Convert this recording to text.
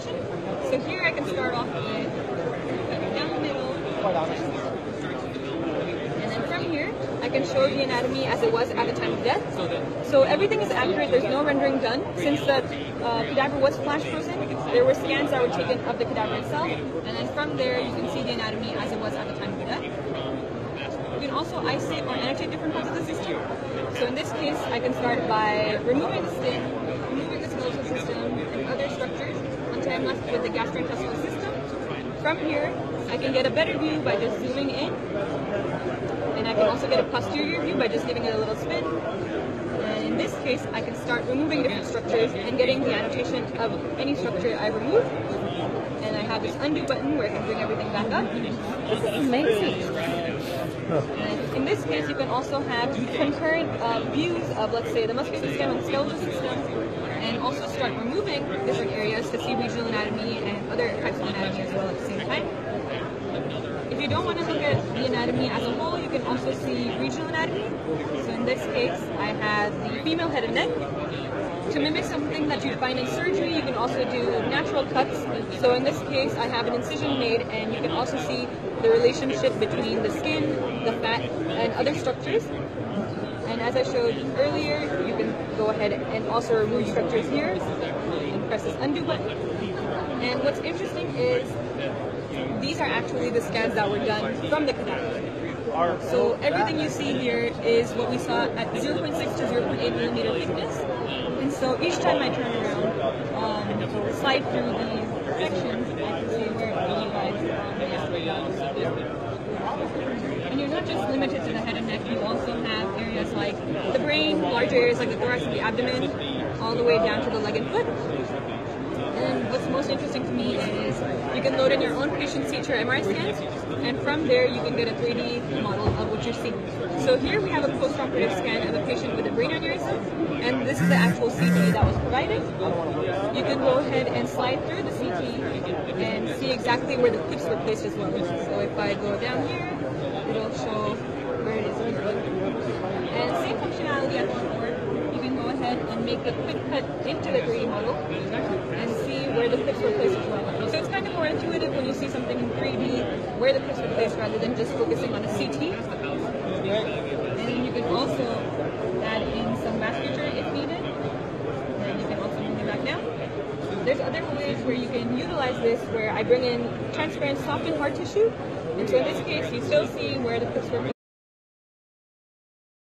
section. So here I can start off with down the middle. And then from here, I can show the anatomy as it was at the time of death. So everything is accurate, there's no rendering done. Since the cadaver was flash frozen, there were scans that were taken of the cadaver itself. And then from there, you can see the anatomy as it was at the time of death. You can also isolate or annotate different parts of the system. So in this case, I can start by removing the skin, removing the skeletal system, and other structures until I'm left with the gastrointestinal system. From here, I can get a better view by just zooming in. And I can also get a posterior view by just giving it a little spin. And in this case, I can start removing different structures and getting the annotation of any structure I remove. And I have this undo button where I can bring everything back up. This is amazing. And in this case, you can also have concurrent views of, let's say, the muscular system and skeletal system, and also start removing different areas to see regional anatomy and other types of anatomy as well at the same time. If you don't want to look at the anatomy as a whole, you can also see regional anatomy. So in this case, I have the female head and neck. To mimic something that you find in surgery, you can also do natural cuts. So in this case, I have an incision made, and you can also see the relationship between the skin, the fat, and other structures. And as I showed earlier, you can go ahead and also remove structures here and press this undo button. And what's interesting is these are actually the scans that were done from the cadaver. So everything you see here is what we saw at 0.6 to 0.8 millimeter thickness. And so each time I turn around, slide through the sections, I can see where you guys and you're not just limited to the head and neck, you also have areas like the brain, large areas like the thorax and the abdomen, all the way down to the leg and foot. And what's most interesting to me is you can load in your own patient CT or MRI scans, and from there you can get a 3D model of what you're seeing. So here we have a post-operative scan of a patient with a brain aneurysm, and this is the actual CT that was provided. You can go ahead and slide through the CT and see exactly where the clips were placed as well. So if I go down here, it'll show where it is. And same functionality as before. You can go ahead and make a quick cut into the 3D model and see where the clips were placed as well. So it's kind of more intuitive when you see something in 3D, where the clips were placed rather than just focusing on a CT. And you can also add in some vasculature if needed. And you can also move it back down. There's other ways where you can utilize this, where I bring in transparent soft and hard tissue. And so in this case, you still see where the clips were